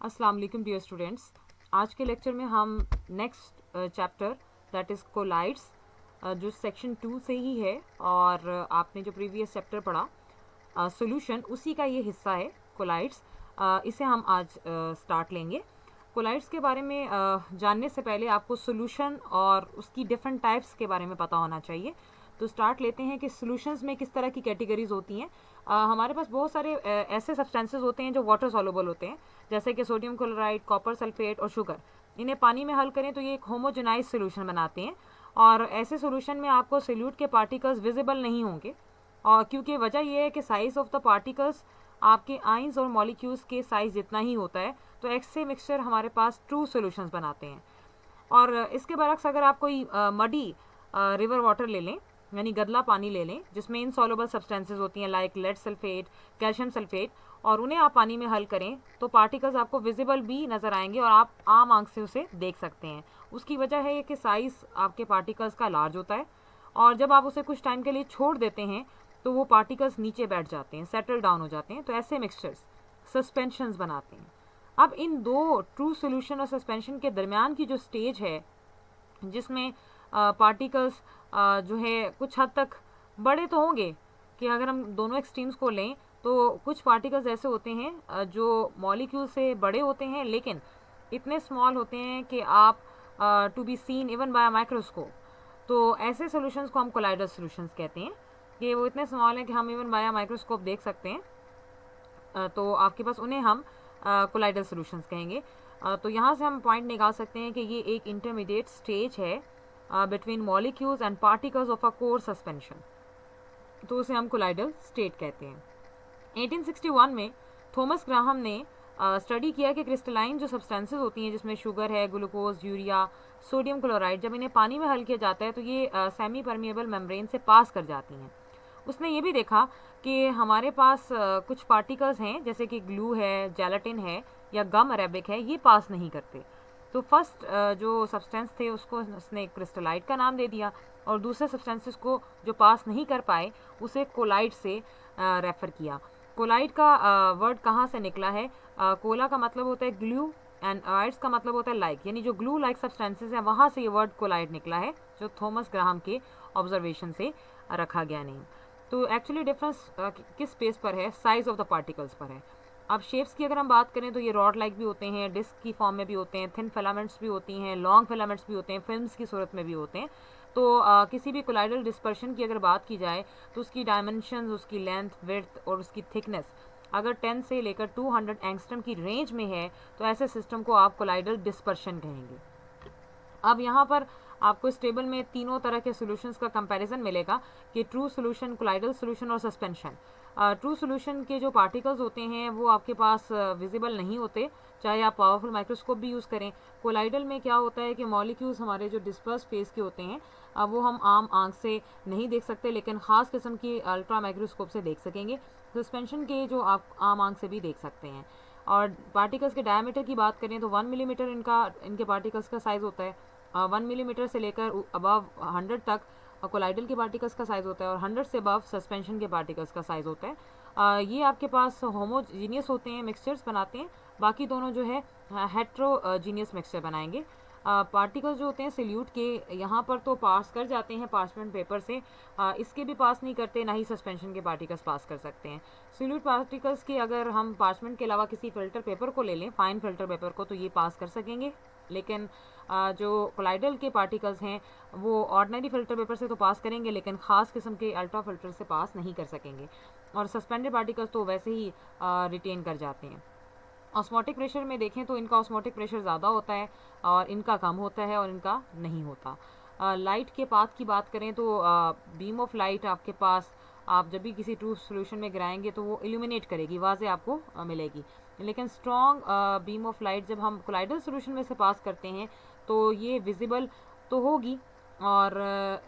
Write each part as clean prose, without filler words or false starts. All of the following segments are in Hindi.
अस्सलाम वालेकुम डियर स्टूडेंट्स। आज के लेक्चर में हम next chapter that is colloids जो सेक्शन 2 से ही है और आपने जो प्रीवियस चैप्टर पढ़ा सॉल्यूशन उसी का ये हिस्सा है कोलाइड्स। इसे हम आज स्टार्ट लेंगे। कोलाइड्स के बारे में जानने से पहले आपको सॉल्यूशन और उसकी डिफरेंट टाइप्स के बारे में पता होना चाहिए। तो स्टार्ट लेते हैं कि सॉल्यूशंस में किस तरह की कैटेगरीज होती हैं। हमारे पास बहुत सारे ऐसे सब्सटेंसेस होते हैं जो वाटर सॉल्युबल होते हैं, जैसे कि सोडियम क्लोराइड, कॉपर सल्फेट और शुगर। इन्हें पानी में हल करें तो ये एक होमोजेनाइज सोल्यूशन बनाते हैं और ऐसे सोल्यूशन में आपको सोल्यूट के पार्टिकल्स विजिबल नहीं होंगे। और क्योंकि वजह यह है कि साइज़ ऑफ द पार्टिकल्स आपके आइंस और मॉलिक्यूल्स के साइज़ जितना ही होता है, तो ऐसे मिक्सचर हमारे पास ट्रू सोल्यूशंस बनाते हैं। और इसके बरक्स अगर आप कोई मडी रिवर वाटर ले लें, यानी गदला पानी ले लें जिसमें इनसॉल्युबल सब्सटेंसेस होती हैं like lead sulphate, calcium sulphate, और उन्हें आप पानी में हल करें तो पार्टिकल्स आपको विजिबल भी नज़र आएंगे और आप आम आंख से उसे देख सकते हैं। उसकी वजह है कि साइज़ आपके पार्टिकल्स का लार्ज होता है और जब आप उसे कुछ टाइम के लिए छोड़ देते हैं तो वो पार्टिकल्स नीचे बैठ जाते हैं, सेटल डाउन हो जाते हैं। तो ऐसे मिक्सचर्स सस्पेंशंस बनाते हैं। अब इन दो ट्रू सोल्यूशन और सस्पेंशन के दरमियान की जो स्टेज है जिसमें पार्टिकल्स जो है कुछ हद तक बड़े तो होंगे, कि अगर हम दोनों एक्सट्रीम्स को लें तो कुछ पार्टिकल्स ऐसे होते हैं जो मॉलिक्यूल से बड़े होते हैं लेकिन इतने स्मॉल होते हैं कि आप to be seen even by microscope. तो ऐसे सॉल्यूशंस को हम कोलाइडल सॉल्यूशंस कहते हैं कि वो इतने स्मॉल हैं कि हम इवन बाय माइक्रोस्कोप देख सकते हैं। तो आपके पास उन्हें हम कोलाइडल सॉल्यूशंस कहेंगे। तो यहाँ से हम पॉइंट निकाल सकते हैं कि ये एक इंटरमीडिएट स्टेज है between molecules and particles of a core suspension, तो उसे हम कोलाइडल स्टेट कहते हैं। 1861 में थॉमस ग्राहम ने स्टडी किया कि क्रिस्टलाइन जो सब्सटेंसेस होती हैं जिसमें शुगर है, ग्लूकोज, यूरिया, सोडियम क्लोराइड, जब इन्हें पानी में हल किया जाता है तो ये सेमी परमिएबल मेम्ब्रेन से पास कर जाती हैं। उसने ये भी देखा कि हमारे पास कुछ पार्टिकल्स हैं जैसे कि ग्लू है, जेलाटिन है या गम अरेबिक है, ये पास नहीं करते। तो फर्स्ट जो सब्सटेंस थे उसको उसने क्रिस्टलाइट का नाम दे दिया और दूसरे सब्सटेंसेस को जो पास नहीं कर पाए उसे कोलाइड से रेफ़र किया। कोलाइड का वर्ड कहाँ से निकला है? कोला का मतलब होता है ग्लू एंड आइड्स का मतलब होता है लाइक, यानी जो ग्लू लाइक सब्सटेंसेस हैं वहाँ से ये वर्ड कोलाइड निकला है, जो थॉमस ग्राहम के ऑब्जर्वेशन से रखा गया नेम। तो एक्चुअली डिफरेंस किस बेस पर है? साइज ऑफ द पार्टिकल्स पर है। अब शेप्स की अगर हम बात करें तो ये रॉड लाइक भी होते हैं, डिस्क की फॉर्म में भी होते हैं, थिन फिलामेंट्स भी होती हैं, लॉन्ग फिलामेंट्स भी होते हैं, फिल्म्स की सूरत में भी होते हैं। तो किसी भी कोलाइडल डिस्पर्शन की अगर बात की जाए तो उसकी डायमेंशंस, उसकी लेंथ, विड्थ और उसकी थिकनेस अगर 10 से लेकर 200 एंगस्ट्रम की रेंज में है तो ऐसे सिस्टम को आप कोलाइडल डिस्पर्शन कहेंगे। अब यहाँ पर आपको इस टेबल में तीनों तरह के सॉल्यूशंस का कंपैरिजन मिलेगा कि ट्रू सॉल्यूशन, कोलाइडल सॉल्यूशन और सस्पेंशन। ट्रू सॉल्यूशन के जो पार्टिकल्स होते हैं वो आपके पास विजिबल नहीं होते, चाहे आप पावरफुल माइक्रोस्कोप भी यूज़ करें। कोलाइडल में क्या होता है कि मॉलिक्यूल्स हमारे जो डिस्पर्स फेस के होते हैं वो हम आम आंख से नहीं देख सकते लेकिन ख़ास किस्म की अल्ट्रा माइक्रोस्कोप से देख सकेंगे। सस्पेंशन के जो आप आम आंख से भी देख सकते हैं। और पार्टिकल्स के डायमीटर की बात करें तो 1 मिलीमीटर इनके पार्टिकल्स का साइज़ होता है। 1 मिलीमीटर से लेकर अबव 100 तक कोलाइडल के पार्टिकल्स का साइज़ होता है और 100 से अबव सस्पेंशन के पार्टिकल्स का साइज़ होता है। ये आपके पास होमोजीनियस होते हैं, मिक्सचर्स बनाते हैं। बाकी दोनों जो है हेट्रोजीनियस मिक्सचर बनाएंगे। पार्टिकल्स जो होते हैं सल्यूट के यहाँ पर तो पास कर जाते हैं पार्चमेंट पेपर से, इसके भी पास नहीं करते, ना ही सस्पेंशन के पार्टिकल्स पास कर सकते हैं। सल्यूट पार्टिकल्स के अगर हम पार्चमेंट के अलावा किसी फिल्टर पेपर को ले लें, फाइन फिल्टर पेपर को, तो ये पास कर सकेंगे। लेकिन जो कोलाइडल के पार्टिकल्स हैं वो ऑर्डिनरी फिल्टर पेपर से तो पास करेंगे लेकिन ख़ास किस्म के अल्ट्रा फिल्टर से पास नहीं कर सकेंगे। और सस्पेंडेड पार्टिकल्स तो वैसे ही रिटेन कर जाते हैं। ऑस्मोटिक प्रेशर में देखें तो इनका ऑस्मोटिक प्रेशर ज़्यादा होता है और इनका कम होता है और इनका नहीं होता। लाइट के पाथ की बात करें तो बीम ऑफ लाइट आपके पास आप जब भी किसी ट्रू सॉल्यूशन में गिराएंगे तो वो इल्यूमिनेट करेगी, वाज़े आपको मिलेगी। लेकिन स्ट्रॉन्ग बीम ऑफ लाइट जब हम कोलाइडल सॉल्यूशन में से पास करते हैं तो ये विजिबल तो होगी। और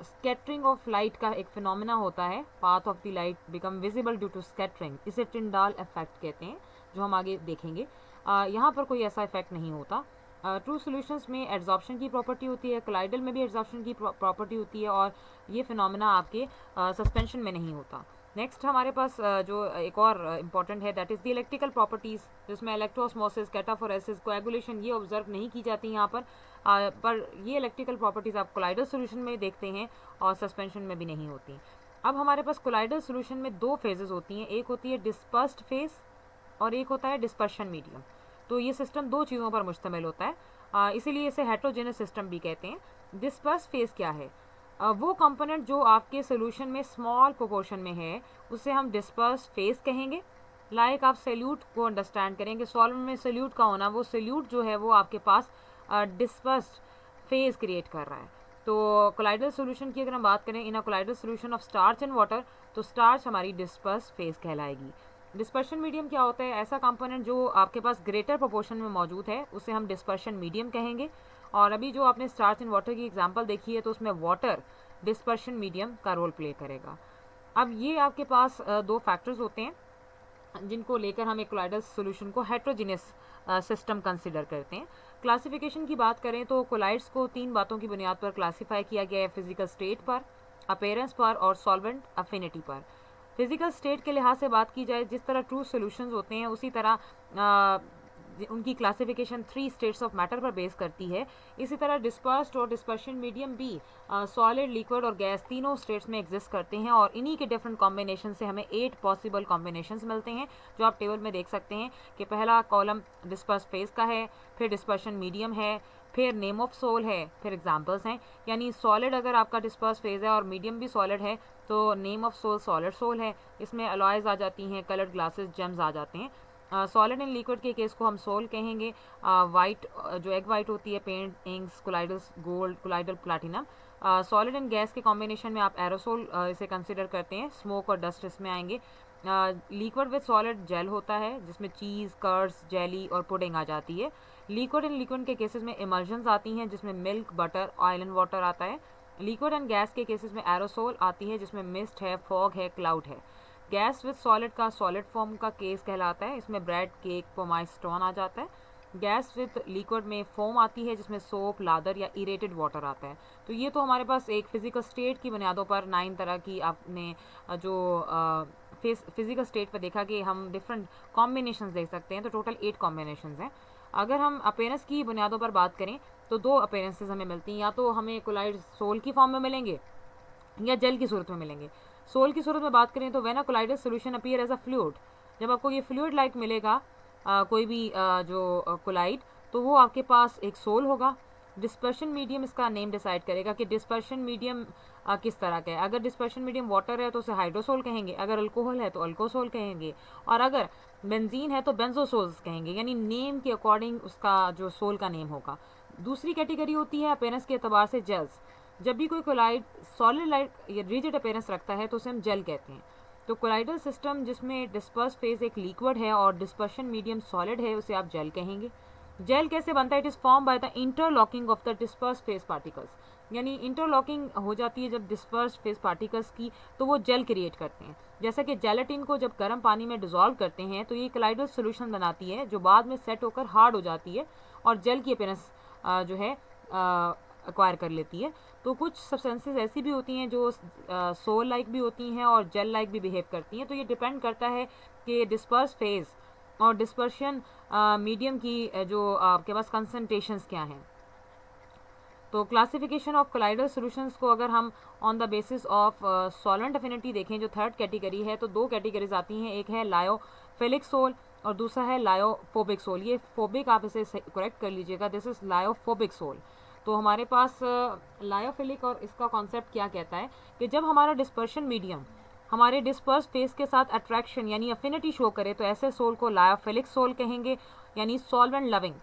स्कैटरिंग ऑफ लाइट का एक फिनोमेना होता है, path of the light become visible due to scattering, इसे टिंडाल इफेक्ट कहते हैं, जो हम आगे देखेंगे। यहाँ पर कोई ऐसा इफेक्ट नहीं होता। ट्रू सॉल्यूशंस में एड्जॉर्प्शन की प्रॉपर्टी होती है, कोलाइडल में भी एड्जॉर्प्शन की प्रॉपर्टी होती है और ये फिनोमेना आपके सस्पेंशन में नहीं होता। नेक्स्ट हमारे पास जो एक और इम्पॉर्टेंट है that is the electrical properties, जिसमें इलेक्ट्रोस्मोसिस, कैटाफोरेसिस, कोएगुलेशन ये ऑब्जर्व नहीं की जाती यहाँ पर ये इलेक्ट्रिकल प्रॉपर्टीज़ आप कोलाइडल सॉल्यूशन में देखते हैं और सस्पेंशन में भी नहीं होती। अब हमारे पास कोलाइडल सॉल्यूशन में दो फेजेस होती हैं, एक होती है डिस्पर्स्ड फेज और एक होता है डिस्पर्शन मीडियम। तो ये सिस्टम दो चीज़ों पर मुश्तमिल होता है, इसीलिए इसे हेट्रोजेनस सिस्टम भी कहते हैं। डिस्पर्स फेज क्या है? वो कंपोनेंट जो आपके सोल्यूशन में स्मॉल प्रोपोर्शन में है उसे हम डिस्पर्स फेज कहेंगे। लाइक आप सल्यूट को अंडरस्टैंड करेंगे, सॉल्वेंट में सल्यूट का होना, वो सल्यूट जो है वो आपके पास डिस्पर्स्ड फेज क्रिएट कर रहा है। तो कोलाइडल सॉल्यूशन की अगर हम बात करें in a colloidal solution of starch and water, तो स्टार्च हमारी डिस्पर्स फेज कहलाएगी। डिस्पर्शन मीडियम क्या होता है? ऐसा कंपोनेंट जो आपके पास ग्रेटर प्रोपोर्शन में मौजूद है उसे हम डिस्पर्शन मीडियम कहेंगे। और अभी जो आपने स्टार्च एंड वाटर की एग्जांपल देखी है तो उसमें वाटर डिस्पर्शन मीडियम का रोल प्ले करेगा। अब ये आपके पास दो फैक्टर्स होते हैं जिनको लेकर हम एक कोलाइडल सॉल्यूशन को हेट्रोजीनियस सिस्टम कंसिडर करते हैं। क्लासिफिकेशन की बात करें तो कोलाइड्स को तीन बातों की बुनियाद पर क्लासीफाई किया गया है, फिजिकल स्टेट पर, अपीयरेंस पर और सॉल्वेंट अफिनिटी पर। फिजिकल स्टेट के लिहाज से बात की जाए, जिस तरह ट्रू सॉल्यूशंस होते हैं उसी तरह उनकी क्लासिफिकेशन 3 स्टेट्स ऑफ मैटर पर बेस करती है। इसी तरह डिस्पर्स्ड और डिस्पर्शन मीडियम भी सॉलिड, लिक्विड और गैस तीनों स्टेट्स में एग्जिस्ट करते हैं और इन्हीं के डिफरेंट कॉम्बिनेशन से हमें 8 पॉसिबल कॉम्बिनेशंस मिलते हैं, जो आप टेबल में देख सकते हैं कि पहला कॉलम डिस्पर्स फेज का है, फिर डिस्पर्शन मीडियम है, फिर नेम ऑफ सोल है, फिर एग्जांपल्स हैं। यानी सॉलिड अगर आपका डिस्पर्स फेज है और मीडियम भी सॉलिड है तो name of sol solid sol है। इसमें अलॉयज आ जाती हैं, कलर्ड ग्लासेस, जेम्स आ जाते हैं। सॉलिड एंड लिक्विड के केस को हम सोल कहेंगे। वाइट जो एग वाइट होती है, paint, inks, colloidal gold, colloidal platinum. Solid and gas के कॉम्बिनेशन में आप एरोसोल इसे कंसिडर करते हैं, स्मोक और डस्ट इसमें आएंगे। लिक्विड विद सॉलिड जेल होता है जिसमें चीज़, कर्ड्स, जेली और पुडिंग आ जाती है। लिक्विड एंड लिक्विड के केसेस में इमल्शंस आती हैं जिसमें milk, butter, oil and water आता है। लिक्विड एंड गैस के केसेस में एरोसोल आती है जिसमें मिस्ट है, फॉग है, क्लाउड है। गैस विद सॉलिड का सॉलिड फॉर्म का केस कहलाता है, इसमें ब्रेड, केक, पोमाइस, स्टोन आ जाता है। गैस विद लिक्विड में फोम आती है जिसमें सोप, लादर या इरेटेड वाटर आता है। तो ये तो हमारे पास एक फिजिकल स्टेट की बुनियादों पर 9 तरह की आपने जो फिजिकल स्टेट पर देखा कि हम डिफरेंट कॉम्बिनेशंस देख सकते हैं, तो टोटल 8 कॉम्बिनेशंस हैं। अगर हम अपीयरेंस की बुनियादों पर बात करें तो दो अपीयरेंसेस हमें मिलती हैं, या तो हमें कोलाइड सोल की फॉर्म में मिलेंगे या जेल की सूरत में मिलेंगे। सोल की सूरत में बात करें तो when a colloidal solution appear as a fluid, जब आपको ये फ्लूइड लाइक मिलेगा कोई भी जो कोलाइड, तो वो आपके पास एक सोल होगा। डिस्पर्शन मीडियम इसका नेम डिसाइड करेगा कि डिस्पर्शन मीडियम किस तरह का है। अगर डिस्पर्शन मीडियम वाटर है तो उसे हाइड्रोसोल कहेंगे, अगर अल्कोहल है तो अल्कोसोल कहेंगे, और अगर बेंजीन है तो बेंजोसोल्स कहेंगे। यानी नेम के अकॉर्डिंग उसका जो सोल का नेम होगा। दूसरी कैटेगरी होती है अपीयरेंस के एतबार से जेल्स। जब भी कोई कोलाइड सॉलिड लाइक या रिजिड अपीयरेंस रखता है तो उसे हम जेल कहते हैं। तो कोलाइडल सिस्टम जिसमें डिस्पर्स फेज एक लिक्विड है और डिस्पर्शन मीडियम सॉलिड है उसे आप जेल कहेंगे। जेल कैसे बनता है? It is form by the interlocking of the disperse phase particles. यानी इंटरलॉकिंग हो जाती है जब डिस्पर्स फेज पार्टिकल्स की, तो वो जेल क्रिएट करते हैं। जैसा कि जेलेटिन को जब गर्म पानी में डिजोल्व करते हैं तो ये कोलाइडल सॉल्यूशन बनाती है जो बाद में सेट होकर हार्ड हो जाती है और जेल की अपीयरेंस जो है एक्वायर कर लेती है। तो कुछ सब्सटेंसेस ऐसी भी होती हैं जो सोल लाइक भी होती हैं और जेल लाइक भी बिहेव करती हैं। तो ये डिपेंड करता है कि डिस्पर्स फेज और डिस्पर्शन मीडियम की जो आपके पास कंसंट्रेशंस क्या हैं। तो क्लासिफिकेशन ऑफ कोलाइडल सॉल्यूशंस को अगर हम on the basis of solvent affinity देखें, जो थर्ड कैटेगरी है, तो दो कैटेगरीज आती हैं, एक है लायोफिलिक सोल और दूसरा है लायोफोबिक सोल। ये फोबिक आप इसे करेक्ट कर लीजिएगा, दिस इज लायोफोबिक सोल। तो हमारे पास लायोफिलिक और इसका कॉन्सेप्ट क्या कहता है कि जब हमारा डिस्पर्शन मीडियम हमारे डिस्पर्स फेस के साथ अट्रैक्शन यानी अफिनिटी शो करे तो ऐसे सोल को लायोफिलिक सोल कहेंगे, यानी solvent loving.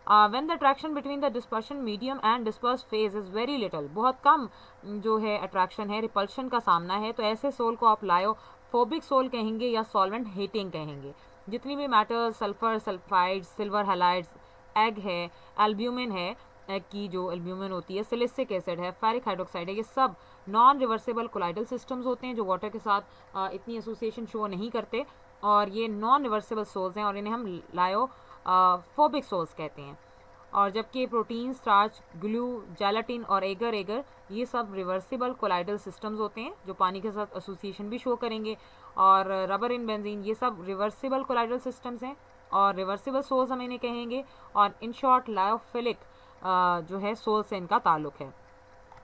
When the attraction between the dispersion medium and disperse phase is very little, बहुत कम जो है अट्रैक्शन है, रिपल्शन का सामना है, तो ऐसे सोल को आप लायोफोबिक सोल कहेंगे या सॉल्वेंट हेटिंग कहेंगे। जितनी भी matter, sulphur sulphides, silver halides, egg है, एल्ब्यूमिन है, एग की जो एल्ब्यूमिन होती है, सिलिसिक एसिड है, फेरिक हाइड्रोक्साइड है, ये सब नॉन रिवर्सेबल कोलाइडल सिस्टम्स होते हैं जो वाटर के साथ इतनी एसोसिएशन शो नहीं करते और ये नॉन रिवर्सेबल सोल्स हैं और इन्हें हम लायोफोबिक सोल्स कहते हैं। और जबकि प्रोटीन, स्टार्च, ग्लू, जेलाटिन और एगर एगर ये सब रिवर्सिबल कोलाइडल सिस्टम्स होते हैं जो पानी के साथ एसोसिएशन भी शो करेंगे। और रबर इन बेंजीन ये सब रिवर्सिबल कोलाइडल सिस्टम्स हैं और रिवर्सिबल सोल्स हम इन्हें कहेंगे। और इन शॉर्ट लायोफिलिक जो है सोल से इनका ताल्लुक है।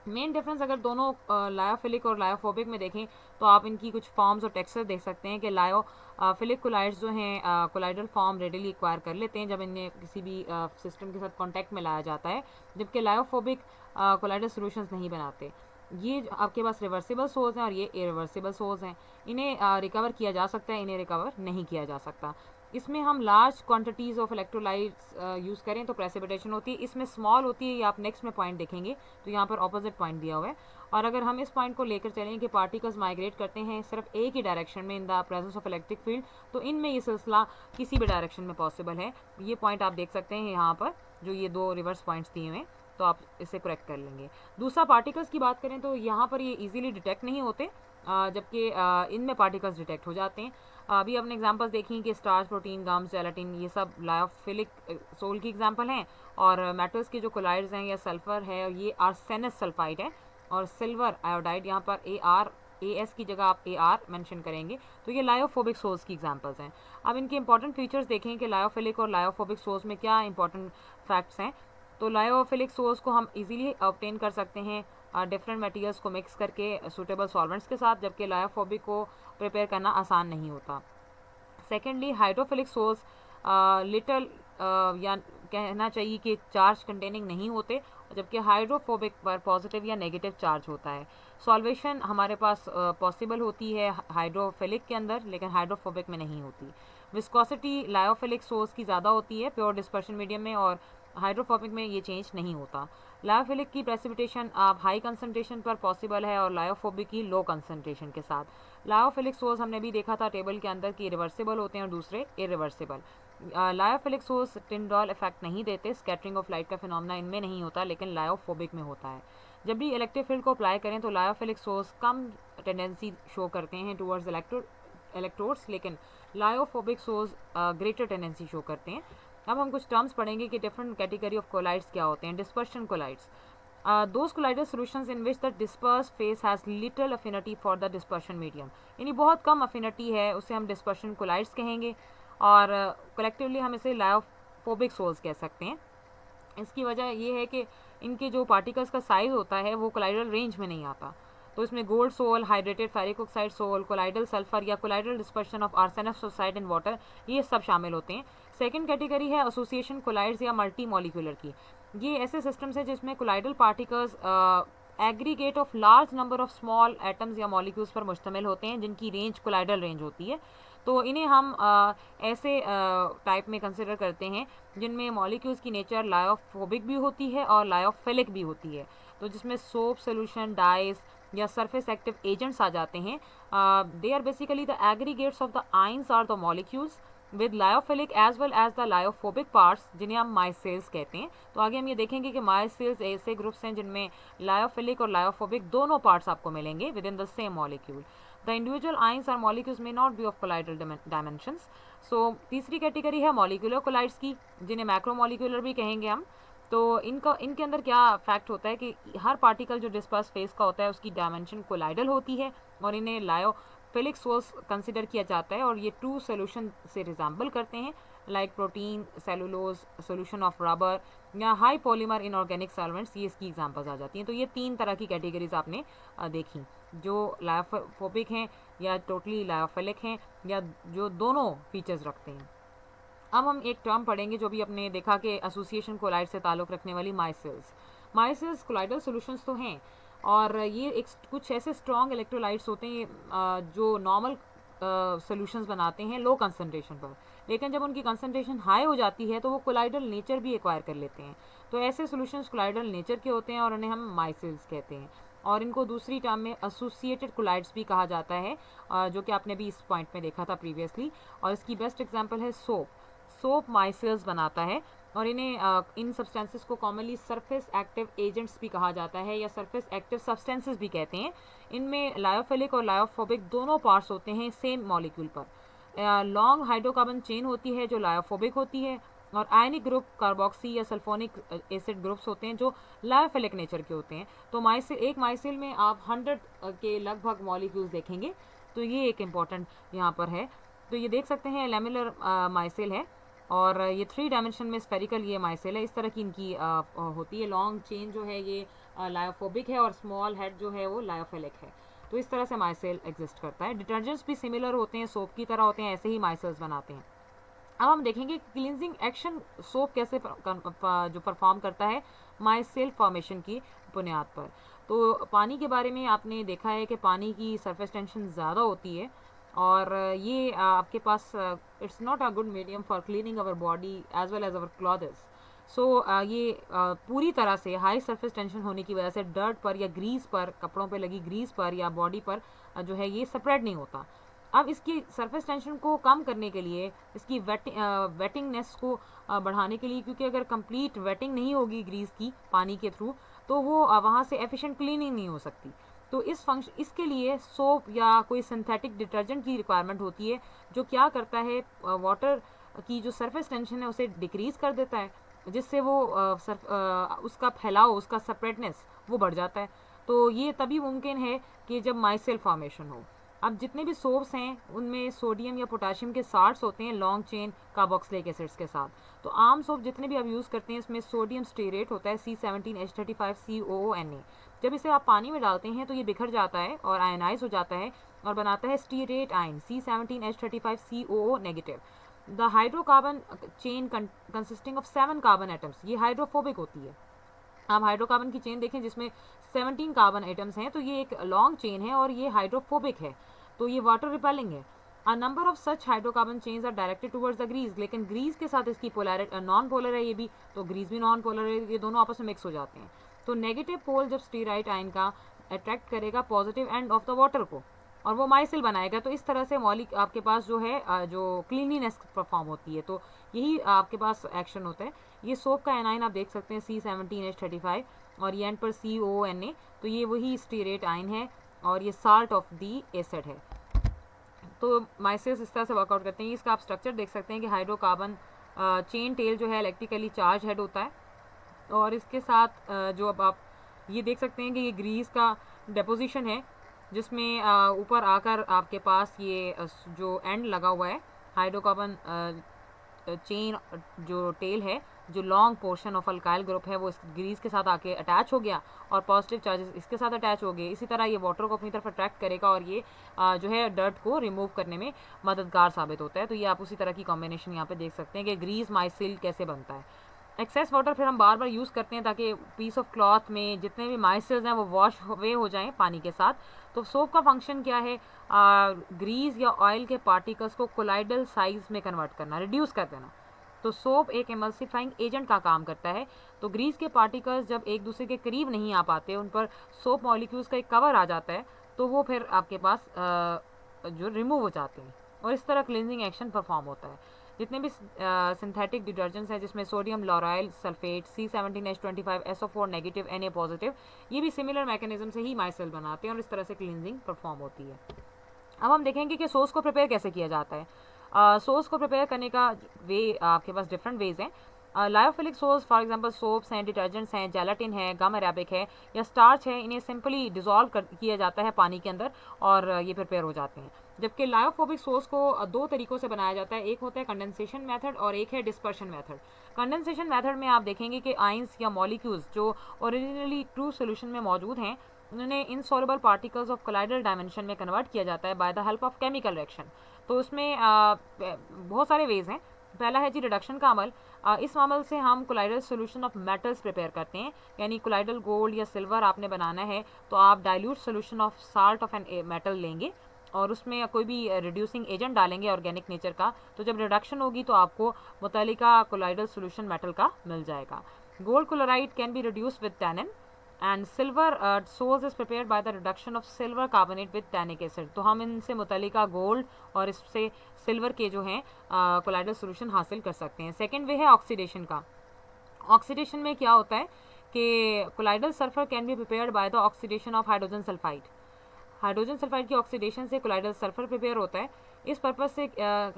मेन डिफरेंस अगर दोनों लायोफिलिक और लायोफोबिक में देखें तो आप इनकी कुछ फॉर्म्स और टेक्सचर देख सकते हैं कि लायोफिलिक कोलाइड्स जो हैं कोलाइडल फॉर्म रेडिली एक्वायर कर लेते हैं जब इन्हें किसी भी सिस्टम के साथ कांटेक्ट में लाया जाता है, जबकि लायोफोबिक कोलाइडल सॉल्यूशंस नहीं बनाते। ये आपके पास रिवर्सिबल सोर्स हैं और ये इरिवर्सिबल सोर्स हैं। इन्हें रिकवर किया जा सकता है, इन्हें रिकवर नहीं किया जा सकता। इसमें हम large quantities of electrolytes use करें तो प्रेसिपिटेशन होती है, इसमें स्मॉल होती है। ये आप नेक्स्ट में पॉइंट देखेंगे तो यहाँ पर ऑपोजिट पॉइंट दिया हुआ है। और अगर हम इस पॉइंट को लेकर चलें कि पार्टिकल्स माइग्रेट करते हैं सिर्फ एक ही डायरेक्शन में in the presence of electric field, तो इनमें ये सिलसिला किसी भी डायरेक्शन में पॉसिबल है। ये पॉइंट आप देख सकते हैं यहाँ पर जो ये दो रिवर्स पॉइंट्स दिए हुए हैं, तो आप इसे करेक्ट कर लेंगे। दूसरा, पार्टिकल्स की बात करें तो यहाँ पर ये इजीली डिटेक्ट नहीं होते, जबकि इनमें पार्टिकल्स डिटेक्ट हो जाते हैं। अभी आपने एग्जांपल्स देखी कि स्टार्च, प्रोटीन, गम्स, जेलाटिन ये सब लायोफिलिक सोल की एग्जांपल हैं। और मेटल्स के जो कोलाइड्स हैं या सल्फर है ये आर्सेनस सल्फाइड है और सिल्वर आयोडाइड, यहाँ पर AS की जगह आप AR मेंशन करेंगे, तो ये लायोफोबिक सोल्स की एग्जांपल्स हैं। अब इनके इंपॉर्टेंट फीचर्स देखें कि लायोफिलिक और लायोफोबिक सोल्स में क्या इंपॉर्टेंट फैक्ट्स हैं। तो लायोफिलिक सोल्स को हम इजीली ऑब्टेन कर सकते हैं डिफरेंट मटेरियल्स को मिक्स करके सूटेबल सॉल्वेंट्स के साथ, जबकि लायोफोबिक को प्रिपेयर करना आसान नहीं होता। सेकेंडली, हाइड्रोफिलिक सोल्स लिटल या कहना चाहिए कि चार्ज कंटेनिंग नहीं होते, जबकि हाइड्रोफोबिक पर पॉजिटिव या नेगेटिव चार्ज होता है। सॉल्वेशन हमारे पास पॉसिबल होती है हाइड्रोफिलिक के अंदर, लेकिन हाइड्रोफोबिक में नहीं होती। विस्कोसिटी लायोफिलिक सोल्स की ज़्यादा होती है प्योर डिस्पर्शन मीडियम में, और हाइड्रोफोबिक में ये चेंज नहीं होता। लायोफिलिक की प्रेसिपिटेशन आप हाई कंसंट्रेशन पर पॉसिबल है और लायोफोबिक की लो कंसंट्रेशन के साथ। लायोफिलिक सोर्स हमने भी देखा था टेबल के अंदर कि रिवर्सिबल होते हैं और दूसरे इरिवर्सिबल। लायोफिलिक सोर्स टिंडॉल इफेक्ट नहीं देते, स्कैटरिंग ऑफ लाइट का फिनोमेना इनमें नहीं होता, लेकिन लायोफोबिक में होता है। जब भी इलेक्ट्रिक फील्ड को अप्लाई करें तो लायोफिलिक सोर्स कम टेंडेंसी शो करते हैं टूवर्ड्स इलेक्ट्रोड्स, लेकिन lyophobic source greater tendency show करते हैं। अब हम कुछ टर्म्स पढ़ेंगे कि डिफरेंट कैटेगरी ऑफ कोलाइड्स क्या होते हैं। Dispersion colloids, those colloidal solutions in which the dispersed phase has little affinity for the dispersion medium, यानी बहुत कम अफिनिटी है, उसे हम डिस्पर्शन कोलाइड्स कहेंगे। और कलेक्टिवली हम इसे लायोफोबिक सोल्स कह सकते हैं। इसकी वजह ये है कि इनके जो पार्टिकल्स का साइज होता है वो कोलाइडल रेंज में नहीं आता। तो इसमें gold sol, hydrated ferric oxide sol, colloidal sulphur या colloidal dispersion of arsenious oxide in water, ये सब शामिल होते हैं। सेकंड कैटेगरी है एसोसिएशन कोलाइड्स या मल्टी मॉलिक्यूलर की। ये ऐसे सिस्टम्स हैं जिसमें colloidal particles aggregate of large number of small atoms या मॉलिक्यूल्स पर मुश्तमिल होते हैं, जिनकी रेंज कोलाइडल रेंज होती है। तो इन्हें हम ऐसे टाइप में कंसिडर करते हैं जिनमें मॉलिक्यूल्स की नेचर लायोफोबिक भी होती है और लायोफिलिक भी होती है। तो जिसमें सोप सोल्यूशन, डाइस या सरफेस एक्टिव एजेंट्स आ जाते हैं। They are basically the aggregates of the ions or the molecules with lyophilic as well as the lyophobic parts, जिन्हें हम माइसेल्स कहते हैं। तो आगे हम ये देखेंगे कि माइसेल्स ऐसे ग्रुप्स हैं जिनमें लायोफिलिक और लायोफोबिक दोनों पार्ट्स आपको मिलेंगे within the same molecule. The individual ions और molecules may not be of colloidal dimensions. So तीसरी कैटेगरी है मॉलिक्यूलर कोलाइड्स की, जिन्हें मैक्रोमॉलिक्यूलर भी कहेंगे हम। तो इनके अंदर क्या फैक्ट होता है कि हर पार्टिकल जो डिस्पर्स फेस का होता है उसकी डायमेंशन कोलाइडल होती है और इन्हें लायोफिलिक सोल्स कंसिडर किया जाता है, और ये टू सोल्यूशन से रिजेंबल करते हैं, like protein, cellulose, solution of rubber या हाई पॉलीमर इनऑर्गेनिक सॉल्वेंट्स, ये इसकी एग्जांपल्स आ जाती हैं। तो ये तीन तरह की कैटेगरीज आपने देखी, जो लायोफोबिक हैं या टोटली लायोफिलिक हैं या जो दोनों फीचर्स रखते हैं। अब हम एक टर्म पढ़ेंगे जो भी अपने देखा कि एसोसिएशन कोलाइड से ताल्लुक़ रखने वाली माइसेल्स कोलाइडल सॉल्यूशंस तो हैं, और ये एक कुछ ऐसे स्ट्रॉन्ग इलेक्ट्रोलाइट्स होते हैं जो नॉर्मल सॉल्यूशंस बनाते हैं लो कंसंट्रेशन पर, लेकिन जब उनकी कंसंट्रेशन हाई हो जाती है तो वो कोलाइडल नेचर भी एक्वायर कर लेते हैं। तो ऐसे सॉल्यूशंस कोलाइडल नेचर के होते हैं और उन्हें हम माइसेल्स कहते हैं, और इनको दूसरी टर्म में एसोसिएटेड कोलाइड्स भी कहा जाता है, जो कि आपने भी इस पॉइंट में देखा था प्रीवियसली। और इसकी बेस्ट एग्जांपल है सोप माइसेल्स बनाता है, और इन्हें इन सब्सटेंसेस को कॉमनली सरफेस एक्टिव एजेंट्स भी कहा जाता है या सरफेस एक्टिव सब्सटेंसेस भी कहते हैं। इनमें लायोफिलिक और लायोफोबिक दोनों पार्ट्स होते हैं सेम मॉलिक्यूल पर। लॉन्ग हाइड्रोकार्बन चेन होती है जो लायोफोबिक होती है, और आयनिक ग्रुप कार्बोक्सी या सल्फोनिक एसिड ग्रुप्स होते हैं जो लायोफिलिक नेचर के होते हैं। तो एक माइसिल में आप 100 के लगभग मॉलिक्यूल्स देखेंगे। तो ये एक इम्पॉर्टेंट यहाँ पर है। तो ये देख सकते हैं लेमुलर माइसिल है और ये 3 डायमेंशन में स्फेरिकल ये माइसिल है। इस तरह की इनकी होती है। लॉन्ग चेन जो है ये लायोफोबिक है और स्मॉल हेड जो है वो लायोफिलिक है। तो इस तरह से माइसिल एग्जिस्ट करता है। डिटर्जेंट्स भी सिमिलर होते हैं, सोप की तरह होते हैं, ऐसे ही माइसिल्स बनाते हैं। अब हम देखेंगे क्लींजिंग एक्शन सोप कैसे जो परफॉर्म करता है माइसिल फॉर्मेशन की बुनियाद पर। तो पानी के बारे में आपने देखा है कि पानी की सरफेस टेंशन ज़्यादा होती है और ये आपके पास it's not a good medium for cleaning our body as well as our clothes. So ये पूरी तरह से हाई सरफेस टेंशन होने की वजह से डर्ट पर या ग्रीस पर, कपड़ों पर लगी ग्रीस पर या बॉडी पर जो है ये स्प्रेड नहीं होता। अब इसकी सरफेस टेंशन को कम करने के लिए, इसकी वेटिंगनेस को बढ़ाने के लिए, क्योंकि अगर कंप्लीट वेटिंग नहीं होगी ग्रीस की पानी के थ्रू तो वो वहाँ से एफिशिएंट क्लीनिंग नहीं हो सकती। तो इसके लिए सोप या कोई सिंथेटिक डिटर्जेंट की रिक्वायरमेंट होती है जो क्या करता है वाटर की जो सरफेस टेंशन है उसे डिक्रीज़ कर देता है, जिससे वो उसका फैलाव, उसका स्प्रेडनेस वो बढ़ जाता है। तो ये तभी मुमकिन है कि जब माइसेल फॉर्मेशन हो। अब जितने भी सोप्स हैं उनमें सोडियम या पोटाशियम के साल्ट्स होते हैं लॉन्ग चेन कार्बोक्सिलिक एसिड्स के साथ। तो आम सोप जितने भी आप यूज़ करते हैं इसमें सोडियम स्टीरेट होता है C17H35COONA। जब इसे आप पानी में डालते हैं तो ये बिखर जाता है और आयनाइज हो जाता है और बनाता है stearate ion C17H35COO negative. The hydrocarbon chain consisting of 7 carbon atoms, ये हाइड्रोफोबिक होती है। आप हाइड्रोकार्बन की चेन देखें जिसमें 17 कार्बन एटम्स हैं तो ये एक लॉन्ग चेन है और ये हाइड्रोफोबिक है, तो ये वाटर रिपेलिंग है। A number of such hydrocarbon chains are directed towards the grease, लेकिन ग्रीस के साथ इसकी पोलैरिटी नॉन पोलर है ये भी, तो ग्रीस भी नॉन पोलर है, ये दोनों आपस में मिक्स हो जाते हैं। तो नेगेटिव पोल जब स्टीराइट आयन का अट्रैक्ट करेगा positive end of the water को और वो माइसिल बनाएगा, तो इस तरह से मॉलिक आपके पास जो है जो क्लीनिनेस परफॉर्म होती है। तो यही आपके पास एक्शन होता है। ये सोप का एनाइन आप देख सकते हैं C17H35 और ये एंड पर CONA, तो ये वही स्टीरेट आयन है और ये साल्ट ऑफ दी एसिड है। तो माइसिल्स इस तरह से वर्कआउट करते हैं। इसका आप स्ट्रक्चर देख सकते हैं कि हाइड्रोकार्बन चेन टेल जो है इलेक्ट्रिकली चार्ज हेड होता है और इसके साथ जो अब आप ये देख सकते हैं कि ये ग्रीस का डेपोजिशन है जिसमें ऊपर आकर आपके पास ये जो एंड लगा हुआ है हाइड्रोकार्बन चेन जो टेल है, जो long portion of alkyl group है वो इस ग्रीस के साथ आके अटैच हो गया और पॉजिटिव चार्जेस इसके साथ अटैच हो गए। इसी तरह ये वाटर को अपनी तरफ अट्रैक्ट करेगा और ये जो है डर्ट को रिमूव करने में मददगार साबित होता है। तो ये आप उसी तरह की कॉम्बिनेशन यहाँ पे देख सकते हैं कि ग्रीस माइसिल कैसे बनता है। एक्सेस वाटर फिर हम बार बार यूज़ करते हैं ताकि पीस ऑफ क्लॉथ में जितने भी माइसिल्स हैं वो वॉश वे हो जाएं पानी के साथ। तो सोप का फंक्शन क्या है, ग्रीस या ऑयल के पार्टिकल्स को कोलाइडल साइज में कन्वर्ट करना, रिड्यूस कर देना। तो सोप एक एमल्सिफाइंग एजेंट का काम करता है। तो ग्रीस के पार्टिकल्स जब एक दूसरे के करीब नहीं आ पाते, उन पर सोप मॉलिक्यूल्स का एक कवर आ जाता है, तो वो फिर आपके पास जो रिमूव हो जाते हैं और इस तरह क्लिनजिंग एक्शन परफॉर्म होता है। जितने भी सिंथेटिक डिटर्जेंट्स हैं जिसमें sodium lauryl sulphate C17H25SO4 negative Na positive, ये भी सिमिलर मैकेनिज्म से ही माइसिल बनाते हैं और इस तरह से क्लिनजिंग परफॉर्म होती है। अब हम देखेंगे कि सोस को प्रिपेयर कैसे किया जाता है। सोस को प्रिपेयर करने का वे आपके पास डिफरेंट वेज हैं। लायोफिलिक सोस फॉर एग्जांपल सोप्स हैं, डिटर्जेंट्स हैं, जेलाटिन है, गम अरेबिक है या स्टार्च है, इन्हें सिंपली डिज़ोल्व किया जाता है पानी के अंदर और ये प्रिपेयर हो जाते हैं। जबकि लायोफोबिक सोस को दो तरीक़ों से बनाया जाता है, एक होता है कंडेंसेशन मेथड और एक है डिस्पर्शन मेथड। कंडेंसेशन मेथड में आप देखेंगे कि आइंस या मॉलिक्यूल्स जो ओरिजिनली ट्रू सोल्यूशन में मौजूद हैं उन्हें insoluble particles of colloidal dimension में कन्वर्ट किया जाता है by the help of chemical reaction. तो उसमें बहुत सारे वेज हैं। पहला है जी रिडक्शन का अमल। इस अमल से हम colloidal solution of metals prepare करते हैं, यानी कोलाइडल गोल्ड या सिल्वर आपने बनाना है तो आप dilute solution of salt of an metal लेंगे और उसमें कोई भी रिड्यूसिंग एजेंट डालेंगे ऑर्गेनिक नेचर का, तो जब रिडक्शन होगी तो आपको मुतल्लिका कोलाइडल सोल्यूशन मेटल का मिल जाएगा। Gold chloride can be reduce with tannin and silver sols is prepared by the reduction of silver carbonate with tannic acid. तो हम इनसे मुतल्लिका गोल्ड और इससे सिल्वर के जो हैं कोलाइडल सोल्यूशन हासिल कर सकते हैं। सेकेंड वे है ऑक्सीडेशन का। ऑक्सीडेशन में क्या होता है कि colloidal sulphur can be prepared by the oxidation of hydrogen sulphide. Hydrogen sulphide की ऑक्सीडेशन से कोलाइडल सल्फर प्रिपेयर होता है। इस पर्पज़ से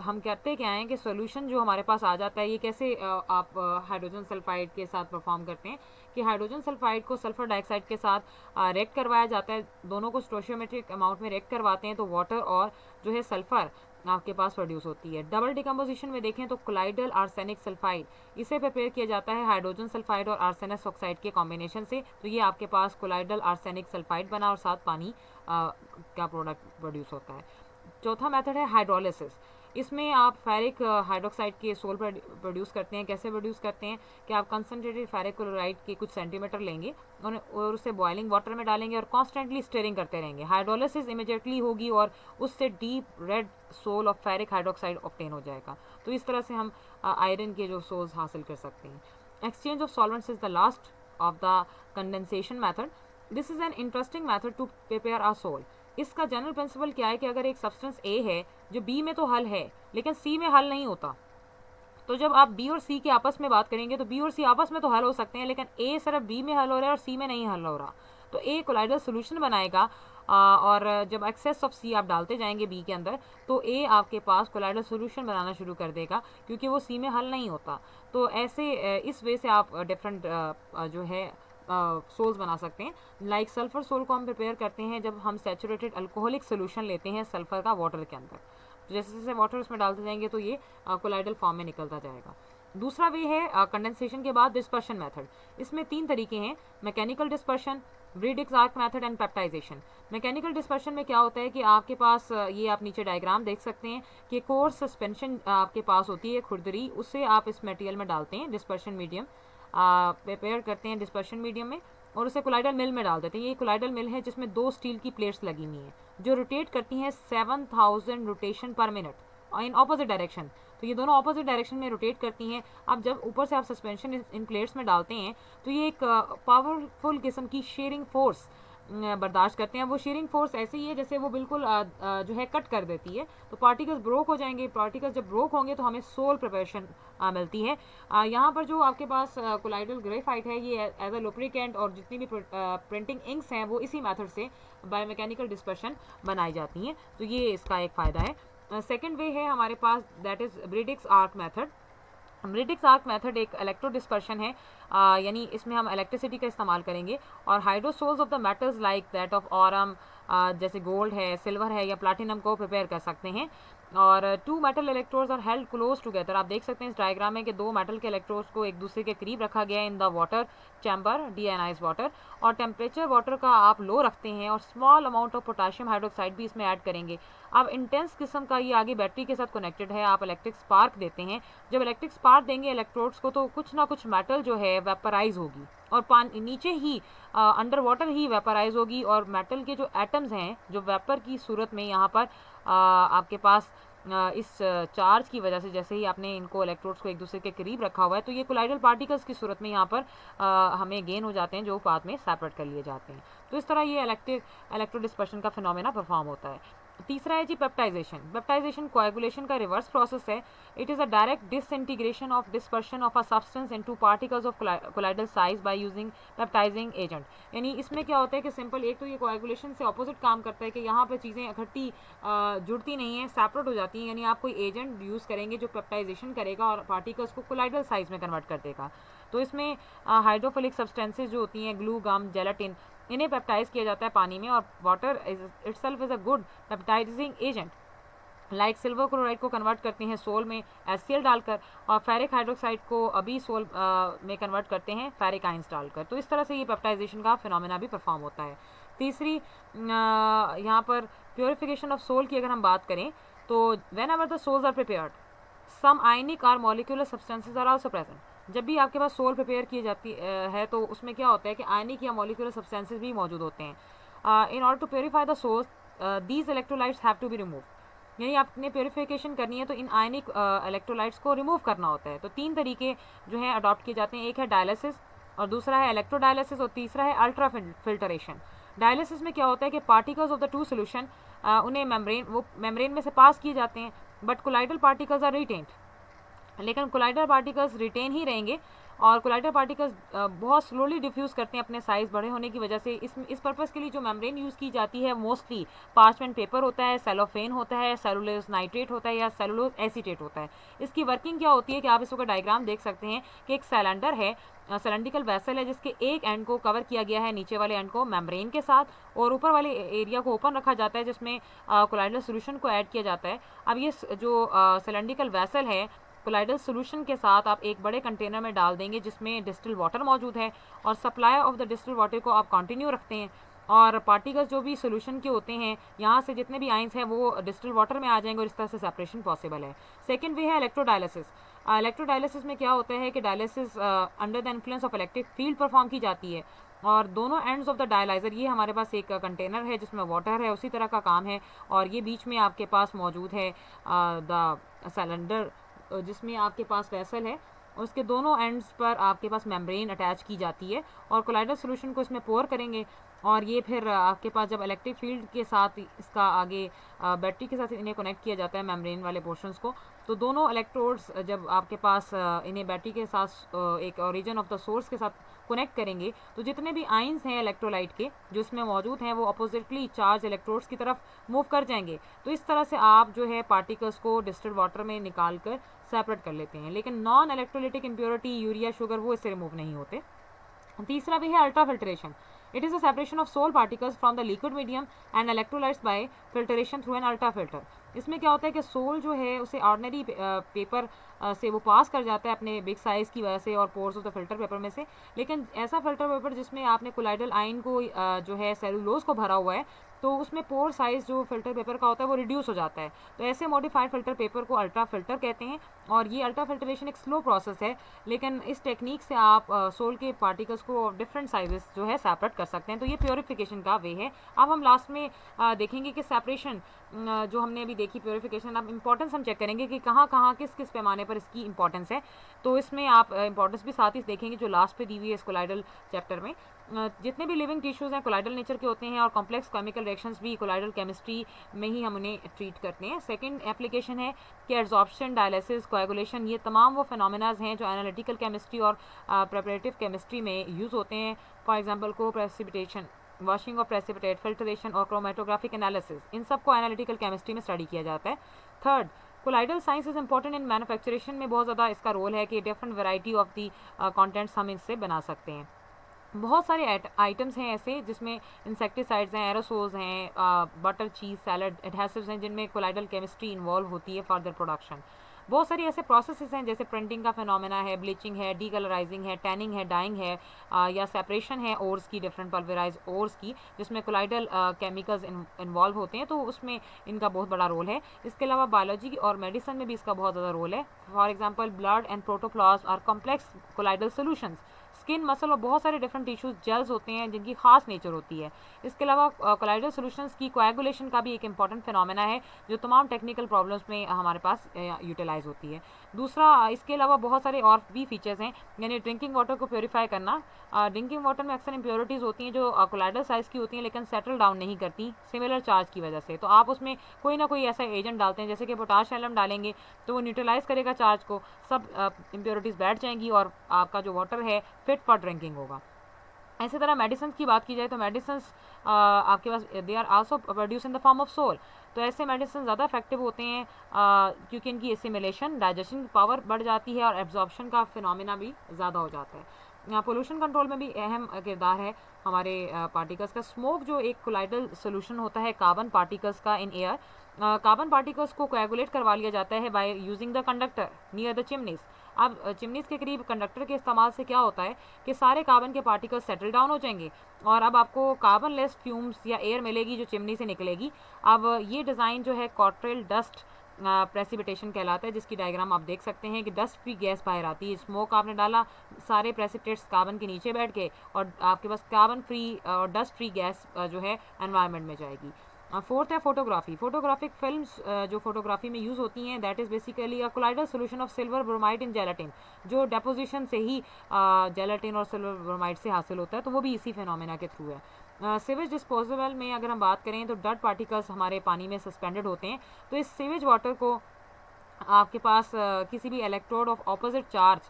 हम कहते क्या हैं कि सॉल्यूशन जो हमारे पास आ जाता है, ये कैसे आप हाइड्रोजन सल्फाइड के साथ परफॉर्म करते हैं कि हाइड्रोजन सल्फाइड को सल्फर डाइऑक्साइड के साथ रिएक्ट करवाया जाता है, दोनों को स्टोशियोमेट्रिक अमाउंट में रिएक्ट करवाते हैं, तो वाटर और जो है सल्फर आपके पास प्रोड्यूस होती है। डबल डिकम्पोजिशन में देखें तो कोलाइडल आर्सेनिक सल्फाइड, इसे प्रिपेयर किया जाता है हाइड्रोजन सल्फाइड और आर्सेनस ऑक्साइड के कॉम्बिनेशन से, तो ये आपके पास कोलाइडल आर्सेनिक सल्फाइड बना और साथ पानी का प्रोडक्ट प्रोड्यूस होता है। चौथा मेथड है हाइड्रोलिसिस। इसमें आप फेरिक हाइड्रोक्साइड के सोल प्रोड्यूस करते हैं। कैसे प्रोड्यूस करते हैं कि आप कंसनट्रेटेड फेरिक क्लोराइड के कुछ सेंटीमीटर लेंगे और उसे बॉइलिंग वाटर में डालेंगे और कॉन्स्टेंटली स्टीयरिंग करते रहेंगे। हाइड्रोलिसिस इमीडिएटली होगी और उससे deep red sol of ferric hydroxide obtain हो जाएगा। तो इस तरह से हम आयरन के जो सोल्स हासिल कर सकते हैं। Exchange of solvents is the last of the condensation method. This is an interesting method to prepare our sol. इसका जनरल प्रिंसिपल क्या है कि अगर एक सब्सटेंस ए है जो बी में तो हल है लेकिन सी में हल नहीं होता, तो जब आप बी और सी की आपस में बात करेंगे तो बी और सी आपस में तो हल हो सकते हैं लेकिन ए सिर्फ बी में हल हो रहा है और सी में नहीं हल हो रहा, तो ए कोलाइडल सोल्यूशन बनाएगा और जब एक्सेस ऑफ सी आप डालते जाएंगे बी के अंदर तो ए आपके पास कोलाइडल सोल्यूशन बनाना शुरू कर देगा क्योंकि वो सी में हल नहीं होता। तो ऐसे इस वे से आप डिफरेंट जो है सोल्स बना सकते हैं। लाइक सल्फर सोल को हम प्रिपेयर करते हैं जब हम सैचुरेटेड अल्कोहलिक सोल्यूशन लेते हैं सल्फर का वाटर के अंदर, तो जैसे जैसे वाटर उसमें डालते जाएंगे तो ये कोलाइडल फॉर्म में निकलता जाएगा। दूसरा वे है कंडेंसेशन के बाद डिस्पर्शन मेथड। इसमें 3 तरीके हैं, mechanical dispersion, Bredig's arc method and peptization. Mechanical dispersion में क्या होता है कि आपके पास ये आप नीचे डायग्राम देख सकते हैं कि कोर्स सस्पेंशन आपके पास होती है खुरदरी, उससे आप इस मटेरियल में डालते हैं डिस्पर्शन मीडियम प्रिपेयर करते हैं डिस्पर्शन मीडियम में और उसे कोलाइडल मिल में डाल देते हैं। ये कोलाइडल मिल है जिसमें 2 स्टील की प्लेट्स लगी हुई हैं जो रोटेट करती हैं 7000 रोटेशन पर मिनट इन ऑपोजिट डायरेक्शन, तो ये दोनों ऑपोजिट डायरेक्शन में रोटेट करती हैं। अब जब ऊपर से आप सस्पेंशन इन प्लेट्स में डालते हैं तो ये एक पावरफुल किस्म की शेयरिंग फोर्स बर्दाश्त करते हैं। वो शेयरिंग फोर्स ऐसी ही है जैसे वो बिल्कुल जो है कट कर देती है, तो पार्टिकल्स ब्रोक हो जाएंगे। पार्टिकल्स जब ब्रोक होंगे तो हमें सोल प्रिपरेशन मिलती है। यहाँ पर जो आपके पास कोलाइडल ग्रेफाइट है ये एज अ लुब्रिकेंट और जितनी भी प्रिंटिंग इंक्स हैं वो इसी मेथड से बायोमैकेनिकल डिस्पर्शन बनाई जाती हैं, तो ये इसका एक फ़ायदा है। सेकेंड वे है हमारे पास that is Bredig's arc method. Bredig's arc method एक इलेक्ट्रो डिस्पर्शन है, यानी इसमें हम इलेक्ट्रिसिटी का इस्तेमाल करेंगे और hydrosols of the metals like that of aurum जैसे गोल्ड है, सिल्वर है या प्लाटिनम को प्रिपेयर कर सकते हैं। और 2 metal electrodes are held close together. आप देख सकते हैं इस डायग्राम में कि 2 मेटल के इलेक्ट्रोड्स को एक दूसरे के करीब रखा गया है in the water chamber, deionized water, और टेम्परेचर वाटर का आप लो रखते हैं और small amount of potassium hydroxide भी इसमें ऐड करेंगे। अब इंटेंस किस्म का ये आगे बैटरी के साथ कनेक्टेड है, आप इलेक्ट्रिक स्पार्क देते हैं। जब इलेक्ट्रिक स्पार्क देंगे इलेक्ट्रोड्स को तो कुछ ना कुछ मेटल जो है वेपराइज होगी और पानी नीचे ही अंडर वाटर ही वेपराइज होगी और मेटल के जो एटम्स हैं जो वेपर की सूरत में यहाँ पर आपके पास इस चार्ज की वजह से जैसे ही आपने इनको इलेक्ट्रोड्स को एक दूसरे के करीब रखा हुआ है तो ये कोलाइडल पार्टिकल्स की सूरत में यहाँ पर हमें गेन हो जाते हैं जो बाद में सेपरेट कर लिए जाते हैं। तो इस तरह ये इलेक्ट्रो डिस्पर्शन का फिनोमेना परफॉर्म होता है। तीसरा है जी पेप्टाइजेशन। पेप्टाइजेशन कोएगुलेशन का रिवर्स प्रोसेस है। It is a direct disintegration of dispersion of a substance into particles of colloidal size by using peptising agent. यानी इसमें क्या होता है कि सिंपल एक तो ये कोएगुलेशन से ऑपोजिट काम करता है कि यहाँ पे चीज़ें इकट्ठी जुड़ती नहीं हैं, सेपरेट हो जाती हैं, यानी आप कोई एजेंट यूज़ करेंगे जो पेप्टाइजेशन करेगा और पार्टिकल्स को कोलाइडल साइज में कन्वर्ट कर देगा। तो इसमें हाइड्रोफिलिक सब्सटेंसेज जो होती हैं ग्लू, गम, जेलाटिन, इन्हें पेप्टाइज किया जाता है पानी में और water itself is a good peptising agent. Like silver chloride को कन्वर्ट करते हैं सोल में HCl डालकर और फेरिक हाइड्रोक्साइड को अभी सोल में कन्वर्ट करते हैं फेरिक आयंस डालकर। तो इस तरह से ये पेप्टाइजेशन का फिनोमेना भी परफॉर्म होता है। तीसरी यहाँ पर प्योरिफिकेशन ऑफ सोल की अगर हम बात करें तो whenever the sols are prepared some ionic और molecular substances are also present. जब भी आपके पास सोल प्रिपेयर की जाती है तो उसमें क्या होता है कि आयनिक या मॉलिक्यूलर सब्सटेंसेज भी मौजूद होते हैं। In order to purify the sols these electrolytes have to be remove, यानी आपने प्योरीफिकेशन करनी है तो इन आयनिक इलेक्ट्रोलाइट्स को रिमूव करना होता है। तो 3 तरीके जो हैं अडॉप्ट किए जाते हैं, एक है डायलिसिस और दूसरा है इलेक्ट्रोडायलिसिस और तीसरा है अल्ट्रा फिल्टरेशन। डायलिसिस में क्या होता है कि पार्टिकल्स ऑफ द 2 सोल्यूशन उन्हें मेम्ब्रेन में से पास किए जाते हैं but colloidal particles are retained, लेकिन कोलाइडल पार्टिकल्स रिटेन ही रहेंगे और कोलाइडल पार्टिकल्स बहुत स्लोली डिफ्यूज़ करते हैं अपने साइज़ बड़े होने की वजह से। इस पर्पज़ के लिए जो मेम्ब्रेन यूज़ की जाती है मोस्टली पार्चमेंट पेपर होता है, सेलोफेन होता है, सेलुलोज नाइट्रेट होता है या सेलुलोज एसीटेट होता है। इसकी वर्किंग क्या होती है कि आप इसका डायग्राम देख सकते हैं कि एक सिलेंडर है, सिलेंड्रिकल वेसल है, जिसके एक एंड को कवर किया गया है, नीचे वाले एंड को मेम्ब्रेन के साथ, और ऊपर वाले एरिया को ओपन रखा जाता है जिसमें कोलाइडल सोल्यूशन को ऐड किया जाता है। अब ये जो सिलेंड्रिकल वेसल है कोलाइडल सोल्यूशन के साथ आप एक बड़े कंटेनर में डाल देंगे जिसमें डिस्टिल वाटर मौजूद है, और supply of the distil water को आप कंटिन्यू रखते हैं, और पार्टिकल्स जो भी सोल्यूशन के होते हैं यहाँ से जितने भी आइंस हैं वो डिस्टिल वाटर में आ जाएंगे, और इस तरह से सेपरेशन पॉसिबल है। सेकेंड वे है इलेक्ट्रोडायलिसिस। इलेक्ट्रोडायलिसिस में क्या होता है कि dialysis under the influence of electric field perform की जाती है, और दोनों एंड्स ऑफ द डायलाइजर, ये हमारे पास एक कंटेनर है जिसमें वाटर है, उसी तरह का काम है, और ये बीच में आपके पास मौजूद है द सिलेंडर जिसमें आपके पास वेसल है, उसके दोनों एंड्स पर आपके पास मेम्ब्रेन अटैच की जाती है, और कोलाइडल सोल्यूशन को इसमें पोर करेंगे, और ये फिर आपके पास जब इलेक्ट्रिक फील्ड के साथ इसका आगे बैटरी के साथ इन्हें कनेक्ट किया जाता है मेम्ब्रेन वाले पोर्शंस को, तो दोनों इलेक्ट्रोड्स जब आपके पास इन्हें बैटरी के साथ एक ओरिजिन ऑफ द सोर्स के साथ कनेक्ट करेंगे, तो जितने भी आइंस हैं इलेक्ट्रोलाइट के जो इसमें मौजूद हैं वो अपोजिटली चार्ज इलेक्ट्रोड्स की तरफ मूव कर जाएंगे। तो इस तरह से आप जो है पार्टिकल्स को डिस्टिल्ड वाटर में निकाल कर सेपरेट कर लेते हैं, लेकिन non electrolytic impurity urea sugar वो इससे रिमूव नहीं होते। तीसरा भी है ultra filtration. It is the separation of sol particles from the liquid medium and electrolytes by filtration through an ultra filter. इसमें क्या होता है कि सोल जो है उसे ऑर्डिनरी पेपर से वो पास कर जाता है अपने बिग साइज़ की वजह से और pores of the filter paper में से, लेकिन ऐसा फिल्टर पेपर जिसमें आपने कोलाइडल आयन को जो है सेलुलोज को भरा हुआ है, तो उसमें पोर साइज़ जो फिल्टर पेपर का होता है वो रिड्यूस हो जाता है। तो ऐसे मॉडिफाइड फिल्टर पेपर को अल्ट्रा फिल्टर कहते हैं, और ये अल्ट्रा फिल्ट्रेशन एक स्लो प्रोसेस है, लेकिन इस टेक्निक से आप सोल के पार्टिकल्स को डिफरेंट साइजेस जो है सेपरेट कर सकते हैं। तो ये प्योरीफिकेशन का वे है। अब हम लास्ट में देखेंगे कि सेपरेशन जो हमने अभी देखी प्योरीफिकेशन, अब इंपॉर्टेंस हम चेक करेंगे कि कहाँ कहाँ किस किस पैमाने पर इसकी इंपॉर्टेंस है। तो इसमें आप इंपॉर्टेंस भी साथ ही देखेंगे जो लास्ट पे दी हुई है इस कोलाइडल चैप्टर में। जितने भी लिविंग टिश्यूज़ हैं कोलाइडल नेचर के होते हैं, और कॉम्प्लेक्स केमिकल रिएक्शंस भी कोलाइडल केमिस्ट्री में ही हम उन्हें ट्रीट करते हैं। सेकंड एप्लीकेशन है कि एड्सॉर्प्शन, डायलिसिस, कोएगुलेशन, ये तमाम वो फिनोमेनाज हैं जो एनालिटिकल केमिस्ट्री और प्रेपरेटिव केमिस्ट्री में यूज़ होते हैं। फॉर एग्जांपल को precipitation, washing of precipitate, filtration और क्रोमेटोग्राफिक एनालिसिस, इन सबको एनालिटिकल केमिस्ट्री में स्टडी किया जाता है। Third, colloidal science is important in manufacturation में बहुत ज़्यादा इसका रोल है कि different variety of the contents हम इससे बना सकते हैं। बहुत सारे आइटम्स हैं ऐसे जिसमें इंसेक्टिसाइड्स हैं, एरोसोल्स हैं, बटर, चीज़, सैलड, एडहेसिव्स हैं जिनमें कोलाइडल केमिस्ट्री इन्वॉल्व होती है फर्दर प्रोडक्शन। बहुत सारी ऐसे प्रोसेसेस हैं जैसे प्रिंटिंग का फिनोमेना है, ब्लीचिंग है, डीकलराइजिंग है, टैनिंग है, डाइंग है, या सेपरेशन है ओर्स की, डिफरेंट पल्वराइज ओर्स की, जिसमें कोलाइडल केमिकल्स इन्वॉल्व होते हैं, तो उसमें इनका बहुत बड़ा रोल है। इसके अलावा बायोलॉजी और मेडिसिन में भी इसका बहुत ज़्यादा रोल है। For example blood and protoplasm are complex colloidal solutions. Skin, muscle और बहुत सारे डिफरेंट टिश्यूज जेल्स होते हैं जिनकी खास नेचर होती है। इसके अलावा कोलाइडल सॉल्यूशंस की कोएगुलेशन का भी एक इंपॉर्टेंट फिनोमेना है जो तमाम टेक्निकल प्रॉब्लम्स में हमारे पास यूटिलाइज होती है। दूसरा, इसके अलावा बहुत सारे और भी फीचर्स हैं, यानी ड्रिंकिंग वाटर को प्योरीफाई करना। ड्रिंकिंग वाटर में अक्सर इम्प्योरिटीज़ होती हैं जो कोलाइडल साइज़ की होती हैं लेकिन सेटल डाउन नहीं करती सिमिलर चार्ज की वजह से, तो आप उसमें कोई ना कोई ऐसा एजेंट डालते हैं जैसे कि पोटाश एलम डालेंगे तो वो न्यूट्रलाइज करेगा चार्ज को, सब इम्प्योरिटीज़ बैठ जाएंगी और आपका जो वाटर है फिट फॉर ड्रिंकिंग होगा। इसी तरह मेडिसिन की बात की जाए तो मेडिसिन आपके पास they are also produce in the form of sol. तो ऐसे मेडिसिन ज़्यादा इफेक्टिव होते हैं क्योंकि इनकी एसिमिलेशन, डाइजेशन की पावर बढ़ जाती है और एब्जॉर्प्शन का फिनोमेना भी ज़्यादा हो जाता है। पोल्यूशन कंट्रोल में भी अहम किरदार है हमारे पार्टिकल्स का। स्मोक जो एक कोलाइडल सोल्यूशन होता है कार्बन पार्टिकल्स का इन एयर, कार्बन पार्टिकल्स को कोएगुलेट करवा लिया जाता है by using the conductor near the chimneys. अब चिमनीज के करीब कंडक्टर के इस्तेमाल से क्या होता है कि सारे कार्बन के पार्टिकल्स सेटल डाउन हो जाएंगे और अब आपको कार्बन लेस फ्यूम्स या एयर मिलेगी जो चिमनी से निकलेगी। अब ये डिज़ाइन जो है कॉट्रेल डस्ट प्रेसिपिटेशन कहलाता है, जिसकी डायग्राम आप देख सकते हैं कि डस्ट फ्री गैस बाहर आती है। स्मोक आपने डाला, सारे प्रेसिपिटेट्स कार्बन के नीचे बैठ गए और आपके पास कार्बन फ्री और डस्ट फ्री गैस जो है एनवायरनमेंट में जाएगी। फोर्थ है फोटोग्राफी। फोटोग्राफिक फिल्म्स जो फोटोग्राफी में यूज़ होती हैं that is basically a colloidal solution of silver bromide in gelatin, जो डेपोजिशन से ही जेलाटिन और सिल्वर ब्रोमाइड से हासिल होता है, तो वो भी इसी फिनोमेना के थ्रू है। सीवेज डिस्पोजेबल में अगर हम बात करें तो डर्ट पार्टिकल्स हमारे पानी में सस्पेंडेड होते हैं, तो इस सीवेज वाटर को आपके पास किसी भी इलेक्ट्रोड ऑफ ऑपोजिट चार्ज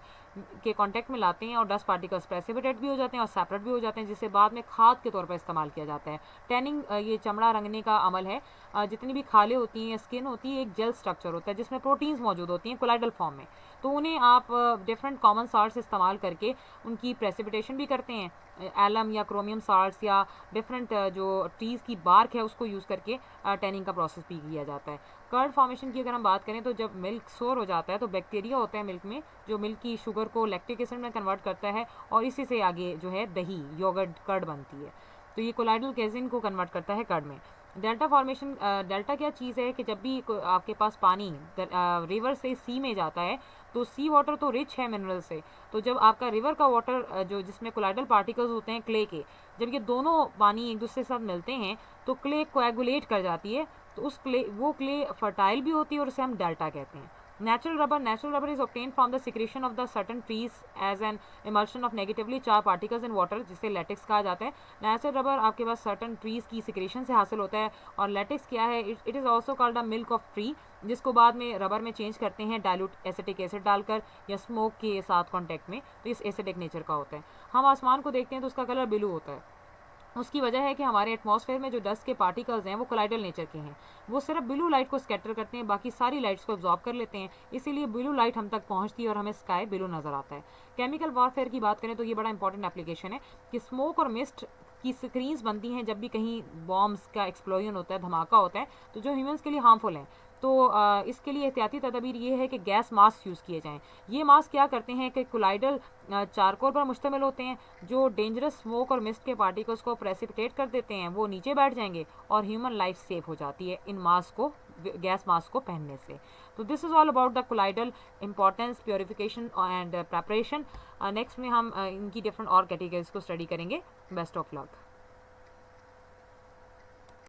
के कांटेक्ट में लाते हैं और डस्ट पार्टिकल्स प्रेसिपिटेट भी हो जाते हैं और सेपरेट भी हो जाते हैं, जिसे बाद में खाद के तौर पर इस्तेमाल किया जाता है। टैनिंग ये चमड़ा रंगने का अमल है। जितनी भी खालें होती हैं या स्किन होती है, एक जेल स्ट्रक्चर होता है जिसमें प्रोटीन्स मौजूद होती हैं कोलाइडल फॉर्म में, तो उन्हें आप डिफरेंट कॉमन साल्ट्स इस्तेमाल करके उनकी प्रेसिपिटेशन भी करते हैं। एलम या क्रोमियम साल्ट्स या डिफरेंट जो ट्रीज़ की बार्क है उसको यूज़ करके टैनिंग का प्रोसेस भी किया जाता है। कर्ड फॉर्मेशन की अगर हम बात करें तो जब मिल्क सोर हो जाता है तो बैक्टीरिया होता है मिल्क में जो मिल्क की शुगर को लैक्टिक एसिड में कन्वर्ट करता है और इसी से आगे जो है दही योगर्ट कर्ड बनती है। तो ये कोलाइडल केसिन को कन्वर्ट करता है कर्ड में। डेल्टा फॉर्मेशन, डेल्टा क्या चीज़ है कि जब भी आपके पास पानी रिवर से सी में जाता है तो सी वाटर तो रिच है मिनरल से, तो जब आपका रिवर का वाटर जो जिसमें कोलाइडल पार्टिकल्स होते हैं क्ले के, जब ये दोनों पानी एक दूसरे के साथ मिलते हैं तो क्ले कोएगुलेट कर जाती है, तो उस क्ले वो क्ले फर्टाइल भी होती है और उसे हम डेल्टा कहते हैं। Natural rubber is obtain from the secretion of the certain trees as an emulsion of negatively charge particles in water, जिसे लेटेक्स कहा जाता है। नेचुरल रबर आपके पास सर्टन ट्रीज की सिक्रेशन से हासिल होता है। और लेटेक्स क्या है? It is also called the milk of tree, जिसको बाद में रबर में चेंज करते हैं डाइल्यूट एसिटिक एसिड डालकर या स्मोक के साथ कॉन्टैक्ट में, तो इस एसिडिक नेचर का होता है। हम आसमान को देखते हैं तो उसका कलर ब्लू होता है। उसकी वजह है कि हमारे एटमॉस्फेयर में जो डस्ट के पार्टिकल्स हैं वो कोलाइडल नेचर के हैं, वो सिर्फ ब्लू लाइट को स्कैटर करते हैं, बाकी सारी लाइट्स को अब्जॉर्ब कर लेते हैं, इसीलिए ब्लू लाइट हम तक पहुंचती है और हमें स्काई ब्लू नज़र आता है। केमिकल वॉरफेयर की बात करें तो ये बड़ा इंपॉर्टेंट एप्लीकेशन है कि स्मोक और मिस्ट की स्क्रीन्स बनती हैं जब भी कहीं बॉम्ब्स का एक्सप्लोजन होता है, धमाका होता है, तो जो ह्यूमंस के लिए हार्मफुल हैं। तो इसके लिए एहतियाती तदबीर ये है कि गैस मास्क यूज़ किए जाएँ। ये मास्क क्या करते हैं कि कोलाइडल चारकोल पर मुश्तमिल होते हैं, जो डेंजरस स्मोक और मिस्ट के पार्टिकल्स को प्रेसिपिटेट कर देते हैं, वो नीचे बैठ जाएंगे और ह्यूमन लाइफ सेव हो जाती है इन मास्क को, गैस मास्क को पहनने से। तो this is all about the colloidal importance, purification and preparation. Next में हम इनकी डिफरेंट और कैटेगरीज को स्टडी करेंगे। Best of luck.